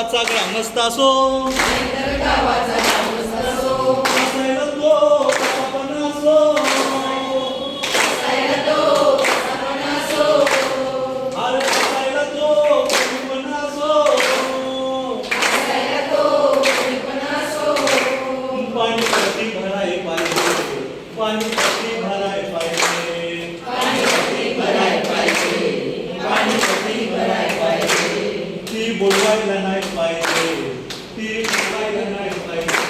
गावाचा ग्रामस्थ असो, असायला तो कसा पण असो, अरे असायला तो कोणी पण असो, पाणी प्रति भराय पाहिजे, पाणी प्रति भराय पाहिजे, ती बोलवायला नाही पाहिजे, ती बोलवायला नाही पाहिजे,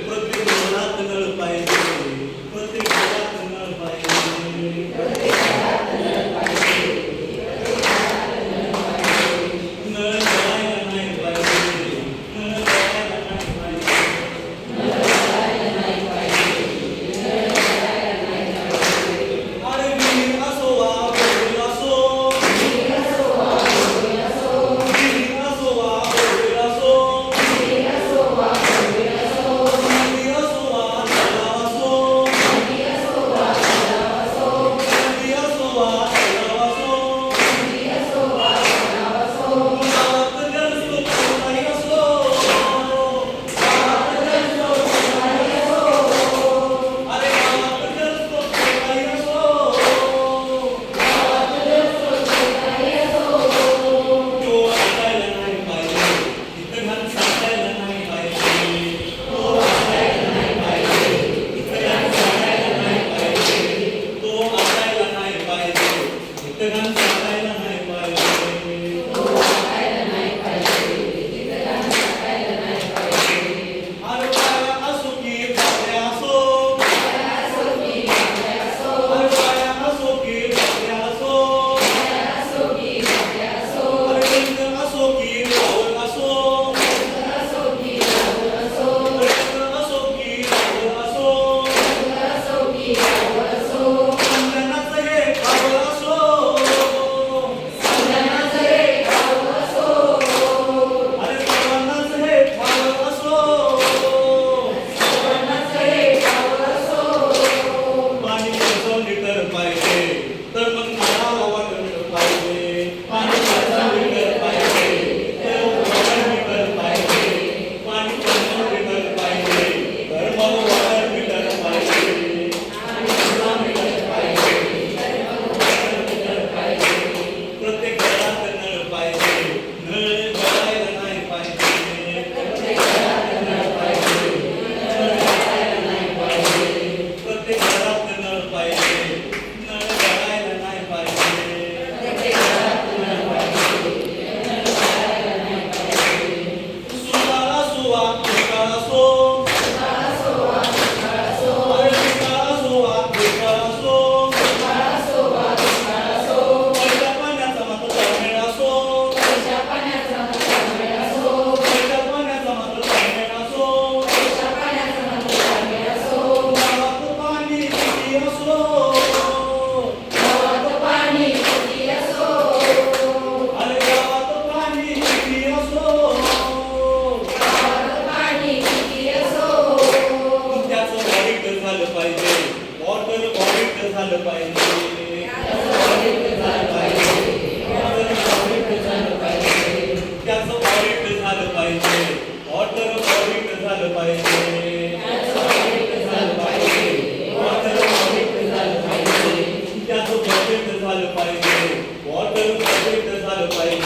प्रत्येक घरात नळ पाहिजे, प्रत्येक घरात नळ पाहिजे, नळ जळायला नाही पाहिजे, नळ जळायला नाही पाहिजे, अरे विहीर असो वा बोर असो, विहीर असो वा बोर असो, नदी असो वा तलाव असो, नदी असो वा तलाव असो, गावात जलस्रोत कोणताही असो, अरे गावात जलस्रोत कोणताही असो, तो असायला नाही पाहिजे, इथं घाण साचायला नाही पाहिजे, तो असायला नाही पाहिजे, इथं घाण साचायला नाही पाहिजे, तो असायला नाही पाहिजे, इथं घाण साचायला नाही पाहिजे, अरे बाया असो की बापऱ्या असो, अरे बाया असो की बापऱ्या असो, अरे रंग असो की रावळ असो, रंग असो की रावळ असो, संगनाचं हे खावळ असो, अरे सर्वांनाच हे खावळ असो, पाणी कसं लिटर पाहिजे, तर मग मला वाटलं पाहिजे, पाणी कसं लिटर पाहिजे, तर वॉटर मीटर पाहिजे, पाणी कसं लिटर पाहिजे, तर मग वॉटर मीटर पाहिजे, प्रत्येक घरात नळ पाहिजे, नळ जळायला नाही पाहिजे, प्रत्येक घरात नळ पाहिजे, नळ जळायला नाही पाहिजे, सुकाळ असो वा दुष्काळ असो, अरे दुष्काळ असो वा दुष्काळ असो, पैसा पाण्याचा मात्र ताळमेळ असो, पैसा पाण्याचा मात्र ताळमेळ असो, गावात पाणी किती असो, अरे गावात पाणी किती असो, त्याचं ऑडिट झालं पाहिजे, वॉटर ऑडिट झालं पाहिजे, त्याचं ऑडिट झालं पाहिजे, वॉटर ऑडिट झालं पाहिजे, त्याचं ऑडिट झालं पाहिजे, वॉटर ऑडिट झालं पाहिजे,